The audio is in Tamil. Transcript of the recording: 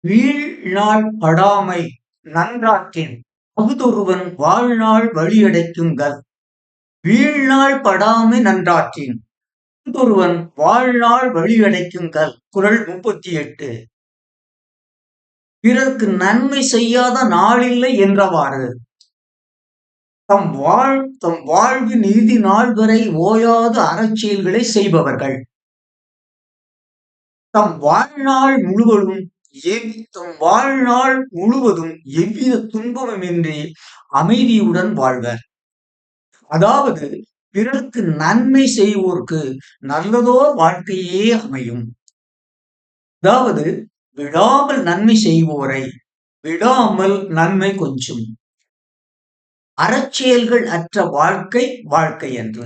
வீழ்நாள் படாமை நன்றாற்றின் அகுதொருவன் வாழ்நாள் வழியடைக்குங்கள். வீழ்நாள் படாமை நன்றாற்றின் அகுதொருவன் வாழ்நாள் வழியடைக்குங்கள். குறள் 38. பிறர்க்கு நன்மை செய்யாத நாளில்லை என்றவாறு தம் வாழ்வு நீதி நாள் வரை ஓயாத அறச்செயல்களை செய்பவர்கள் தம் வாழ்நாள் முழுவதும் எவ்வித துன்பமுமின்றி அமைதியுடன் வாழ்வர். அதாவது பிறருக்கு நன்மை செய்வோர்க்கு நல்லதோர் வாழ்க்கையே அமையும். அதாவது விடாமல் நன்மை செய்வோரை விடாமல் நன்மை கொஞ்சும். அறச்செயல்கள் அற்ற வாழ்க்கை என்று